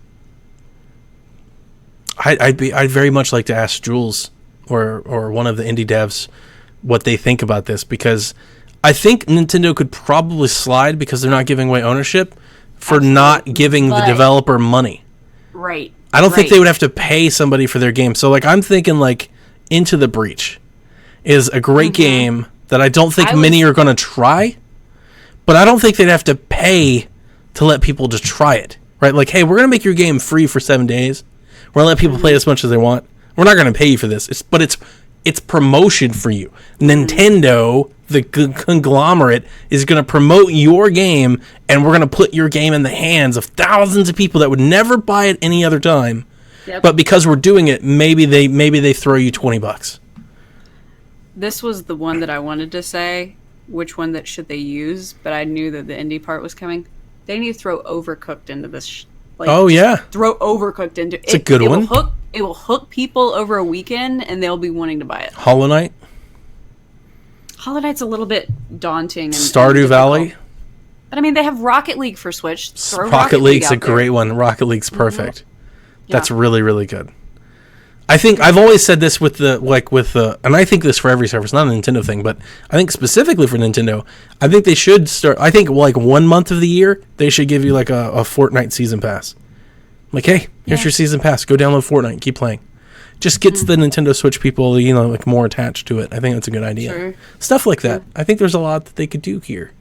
I'd very much like to ask Jules or one of the indie devs what they think about this, because I think Nintendo could probably slide because they're not giving away ownership for not giving the developer money. Right. I don't think they would have to pay somebody for their game. So I'm thinking Into the Breach is a great game that I don't think many are going to try, but I don't think they'd have to pay to let people just try it, right? Hey, we're going to make your game free for 7 days. We're going to let people play as much as they want. We're not going to pay you for this. But it's It's promotion for you. Nintendo, the conglomerate, is going to promote your game, and we're going to put your game in the hands of thousands of people that would never buy it any other time. Yep. But because we're doing it, maybe they throw you $20. This was the one that I wanted to say. Which one that should they use? But I knew that the indie part was coming. They need to throw Overcooked into this. Oh yeah, throw Overcooked into it. It's a good one. It will hook people over a weekend, and they'll be wanting to buy it. Hollow Knight. Hollow Knight's a little bit daunting. And Stardew Valley. But I mean, they have Rocket League for Switch. Rocket League's a great one. Rocket League's perfect. Mm-hmm. That's really, really good. I think I've always said this with and I think this for every service, not a Nintendo thing, but I think specifically for Nintendo, I think they should start. I think like 1 month of the year they should give you like a Fortnite season pass. Like, hey, here's your season pass. Go download Fortnite and keep playing. Just gets the Nintendo Switch people, like more attached to it. I think that's a good idea. Sure. Stuff like that. I think there's a lot that they could do here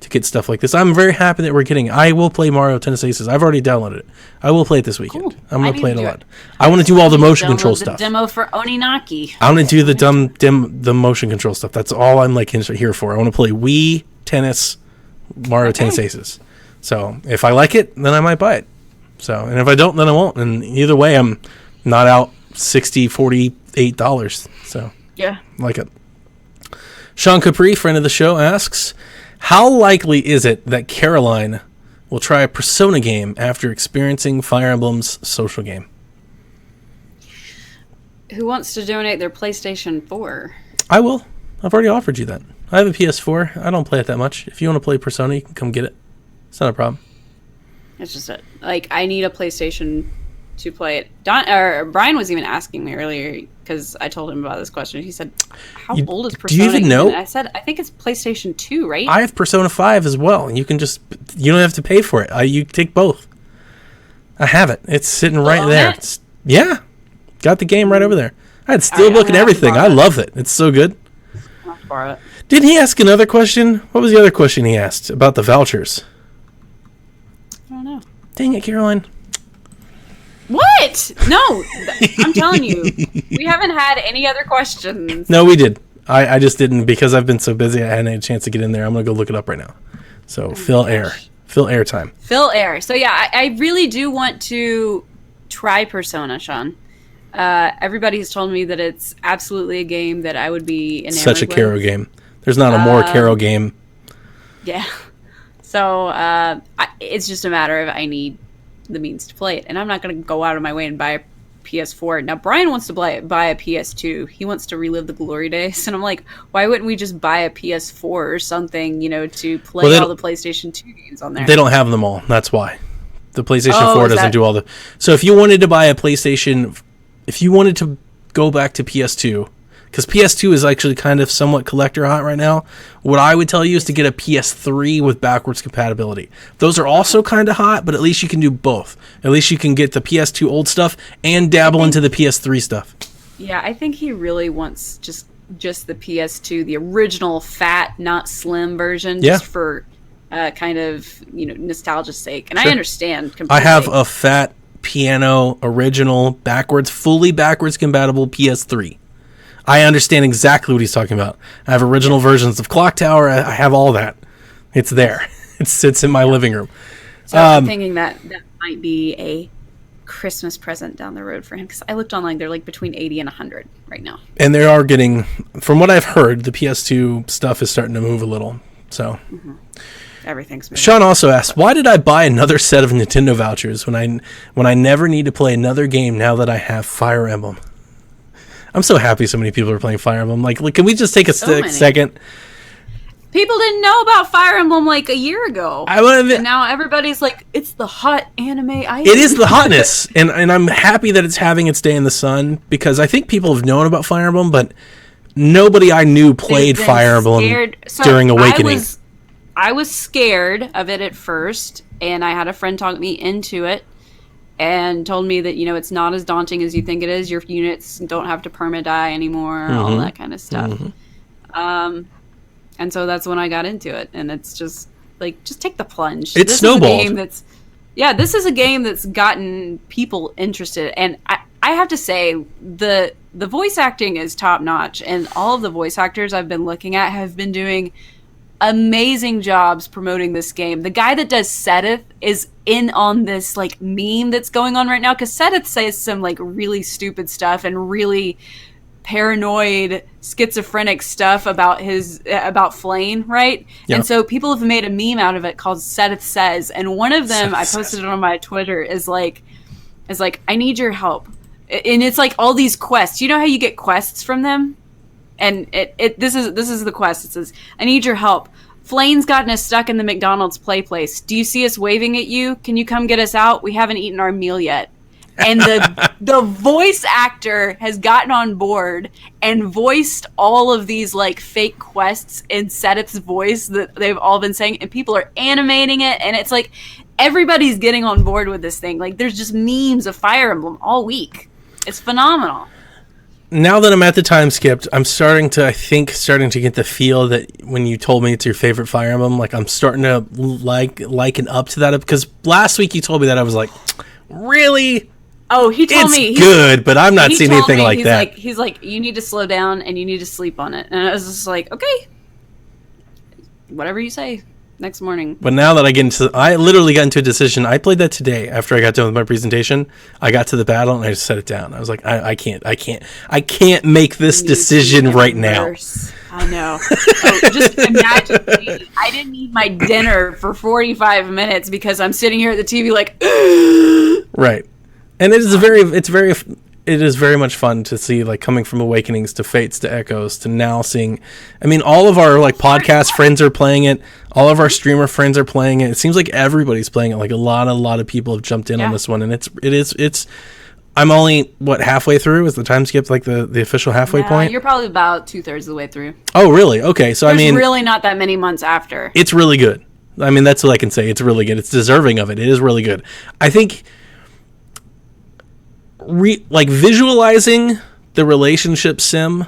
to get stuff like this. I'm very happy that we're getting it. I will play Mario Tennis Aces. I've already downloaded it. I will play it this weekend. Cool. I'm going to play it a lot. I want to do all the motion control stuff. Demo for Oninaki. I want to do the motion control stuff. That's all I'm like here for. I want to play Wii Tennis Mario Tennis Aces. So if I like it, then I might buy it. So, and if I don't, then I won't. And either way, I'm not out $60, $48. So yeah, like it. Sean Capri, friend of the show, asks, how likely is it that Caroline will try a Persona game after experiencing Fire Emblem's social game? Who wants to donate their PlayStation 4? I will. I've already offered you that. I have a PS4. I don't play it that much. If you want to play Persona, you can come get it. It's not a problem. It's just I need a PlayStation to play it. Brian was even asking me earlier because I told him about this question. He said, "How old is Persona?" Do you even know? And I said, "I think it's PlayStation 2, right?" I have Persona 5 as well. You don't have to pay for it. You take both. I have it. It's sitting right there. Yeah, got the game right over there. I had Steelbook and everything. I love it. It's so good. I'll have to borrow it. Didn't he ask another question? What was the other question he asked about the vouchers? I don't know. Dang it, Caroline. What? No, I'm telling you, we haven't had any other questions. No, we did. I just didn't because I've been so busy. I hadn't had a chance to get in there. I'm gonna go look it up right now. So fill air time. Fill air. So yeah, I really do want to try Persona, Sean. Everybody's told me that it's absolutely a game that I would be enamored with. Such a Caro game. There's not a more Caro game. Yeah. So it's just a matter of I need the means to play it, and I'm not going to go out of my way and buy a PS4. Now Brian wants to buy a PS2. He wants to relive the glory days, and I'm like, why wouldn't we just buy a PS4 or something, to play all the PlayStation 2 games on there? They don't have them all. That's why the PlayStation 4 doesn't do all the. So if you wanted to buy a PlayStation, if you wanted to go back to PS2, because PS2 is actually kind of somewhat collector hot right now, what I would tell you is to get a PS3 with backwards compatibility. Those are also kind of hot, but at least you can do both. At least you can get the PS2 old stuff and dabble into the PS3 stuff. Yeah, I think he really wants just the PS2, the original fat, not slim version, just for kind of nostalgia's sake. And sure. I understand completely. I have a fat piano original fully backwards compatible PS3. I understand exactly what he's talking about. I have original versions of Clock Tower. I have all that. It's there. It sits in my living room. So I'm thinking that might be a Christmas present down the road for him, because I looked online. They're like between 80 and 100 right now. And they are getting, from what I've heard, the PS2 stuff is starting to move a little. So everything's moving. Sean also asked, why did I buy another set of Nintendo vouchers when I never need to play another game now that I have Fire Emblem? I'm so happy so many people are playing Fire Emblem. Like, can we just take a second? People didn't know about Fire Emblem like a year ago. And now everybody's like, it's the hot anime item. It is the hotness. and I'm happy that it's having its day in the sun, because I think people have known about Fire Emblem, but nobody I knew played Fire Emblem during Awakening. I was scared of it at first, and I had a friend talk me into it. And told me that, it's not as daunting as you think it is. Your units don't have to perma-die anymore, all that kind of stuff. And so that's when I got into it. And it's just, just take the plunge. It's snowballed. This is a game that's gotten people interested. And I have to say, the the voice acting is top notch, and all of the voice actors I've been looking at have been doing amazing jobs promoting this game. The guy that does Sedith is in on this like meme that's going on right now, because Sedith says some like really stupid stuff and really paranoid, schizophrenic stuff about Flane, right? Yep. And so people have made a meme out of it called Sedith Says, and one of them, I posted it on my Twitter, is like, I need your help. And it's like all these quests. You know how you get quests from them? And this is the quest. It says, I need your help. Flane's gotten us stuck in the McDonald's play place. Do you see us waving at you? Can you come get us out? We haven't eaten our meal yet. And the voice actor has gotten on board and voiced all of these like fake quests in Sedith's voice that they've all been saying, and people are animating it, and it's like everybody's getting on board with this thing. Like there's just memes of Fire Emblem all week. It's phenomenal. Now that I'm at the time skipped, I'm starting to get the feel that when you told me it's your favorite Fire Emblem, like I'm starting to liken up to that, because last week you told me that, I was like, really? Oh, he told me it's good, but I'm not seeing anything like that. He's like, you need to slow down and you need to sleep on it. And I was just like, okay, whatever you say. Next morning. But now that I literally got into a decision. I played that today after I got done with my presentation. I got to the battle and I just set it down. I was like, I can't make this decision right now. I know. Just imagine I didn't eat my dinner for 45 minutes because I'm sitting here at the TV like, right. And it is very much fun to see, like, coming from Awakenings to Fates to Echoes to now seeing. I mean, all of our like podcast friends are playing it. All of our streamer friends are playing it. It seems like everybody's playing it. Like a lot of people have jumped in on this one, and it's. I'm only halfway through. Is the time skip like the official halfway point? You're probably about 2/3 of the way through. Oh, really? Okay, so There's really not that many months after. It's really good. I mean, that's what I can say. It's really good. It's deserving of it. It is really good. I think. Visualizing the relationship sim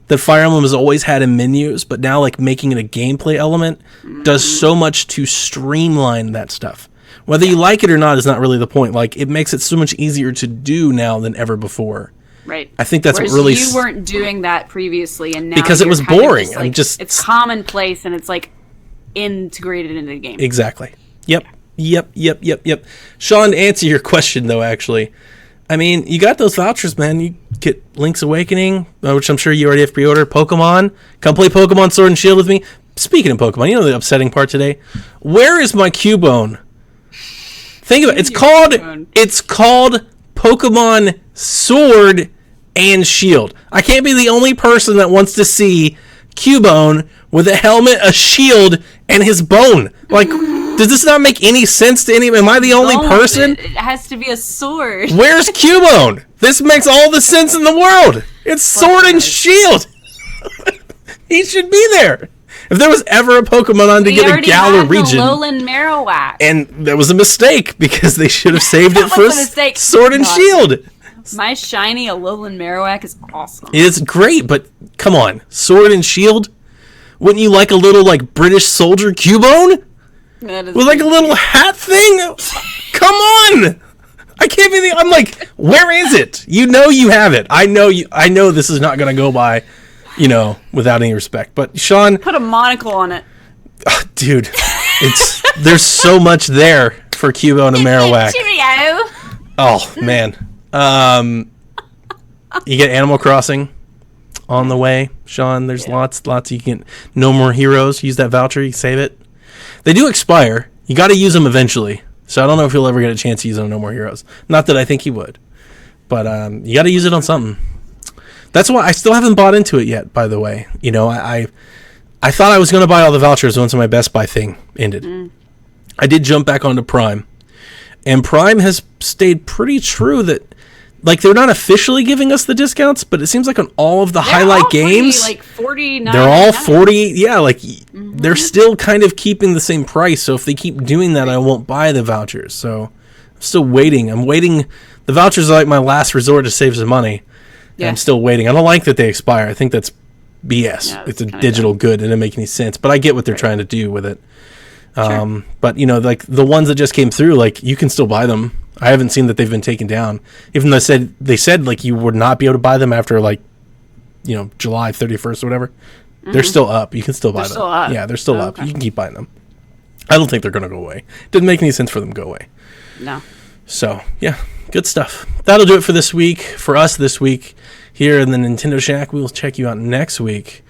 that Fire Emblem has always had in menus, but now like making it a gameplay element does so much to streamline that stuff. Whether you like it or not is not really the point. Like, it makes it so much easier to do now than ever before. Right. I think that's Whereas what really. You weren't doing that previously, and now because it was boring. It's commonplace, and it's like integrated into the game. Exactly. Yep. Sean, to answer your question though, actually. I mean, you got those vouchers, man. You get Link's Awakening, which I'm sure you already have pre-ordered. Pokemon. Come play Pokemon Sword and Shield with me. Speaking of Pokemon, you know the upsetting part today? Where is my Cubone? Think of it. It's called Pokemon Sword and Shield. I can't be the only person that wants to see Cubone with a helmet, a shield, and his bone. Like, does this not make any sense to anyone? Am I the only person? It has to be a sword. Where's Cubone? This makes all the sense in the world. It's Sword and Shield. He should be there. If there was ever a Pokemon on to get a Galar region. Alolan Marowak. And that was a mistake because they should have saved it for Sword and Shield. My shiny Alolan Marowak is awesome. It's great, but come on. Sword and Shield? Wouldn't you like a little like British soldier Cubone? With like a little hat thing? Come on! I can't be I'm like, where is it? You know you have it. I know this is not gonna go by, without any respect. But Sean, put a monocle on it. Dude, there's so much there for Cubone and Marowak. Cheerio. Oh man. You get Animal Crossing on the way, Sean. There's lots you can. No More Heroes. Use that voucher. You save it. They do expire. You got to use them eventually. So I don't know if you'll ever get a chance to use them on No More Heroes. Not that I think you would, but you got to use it on something. That's why I still haven't bought into it yet. By the way, I thought I was going to buy all the vouchers once my Best Buy thing ended. I did jump back onto Prime, and Prime has stayed pretty true that. Like, they're not officially giving us the discounts, but it seems like on all of the highlight games, like $49. They're all 40. Yeah, like they're still kind of keeping the same price. So if they keep doing that, I won't buy the vouchers. So I'm still waiting. The vouchers are like my last resort to save some money. Yeah. I'm still waiting. I don't like that they expire. I think that's BS. Yeah, it's a digital good. It doesn't make any sense. But I get what they're trying to do with it. But like the ones that just came through, like you can still buy them. I haven't seen that they've been taken down, even though they said like you would not be able to buy them after like July 31st or whatever. Mm-hmm. They're still up. You can still buy them. Still up. Yeah, they're still up. Okay. You can keep buying them. I don't think they're going to go away. Didn't make any sense for them to go away. No. So, yeah, good stuff. That'll do it for this week. For us this week here in the Nintendo Shack. We will check you out next week.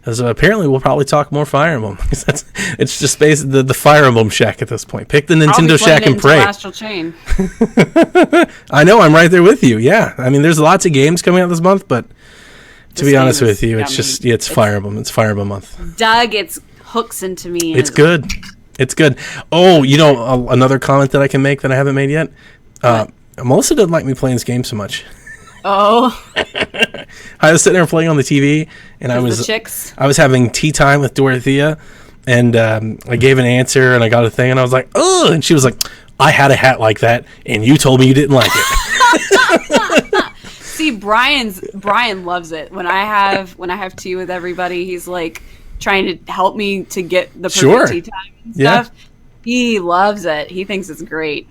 As apparently we'll probably talk more Fire Emblem. It's just basically the Fire Emblem Shack at this point. Pick the Nintendo Shack and pray. Astral Chain. I know, I'm right there with you. Yeah, I mean, there's lots of games coming out this month, but to be honest with you, it's Fire Emblem. It's Fire Emblem month. Doug, it's hooks into me. It's good. It's good. Oh, another comment that I can make that I haven't made yet. Melissa doesn't like me playing this game so much. Oh. I was sitting there playing on the TV, and I was having tea time with Dorothea, and I gave an answer, and I got a thing, and I was like, oh, and she was like, I had a hat like that, and you told me you didn't like it. See, Brian loves it. When I have tea with everybody, he's like trying to help me to get the perfect tea time and stuff. Yeah. He loves it. He thinks it's great.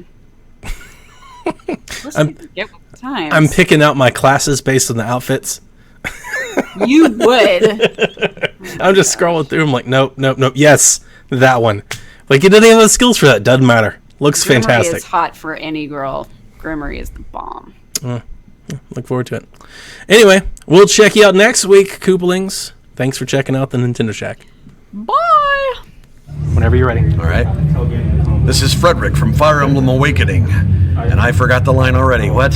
I'm picking out my classes based on the outfits. You would. I'm just scrolling through them like, nope. Yes, that one. Like, you didn't have the skills for that. Doesn't matter. Looks fantastic. Is hot for any girl. Grimmery is the bomb. Look forward to it. Anyway, we'll check you out next week, Koopalings. Thanks for checking out the Nintendo Shack. Bye. Whenever you're ready. All right. This is Frederick from Fire Emblem Awakening. And I forgot the line already. What?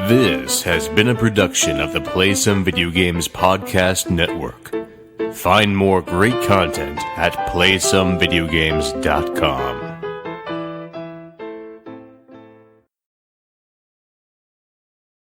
This has been a production of the Play Some Video Games Podcast Network. Find more great content at playsomevideogames.com.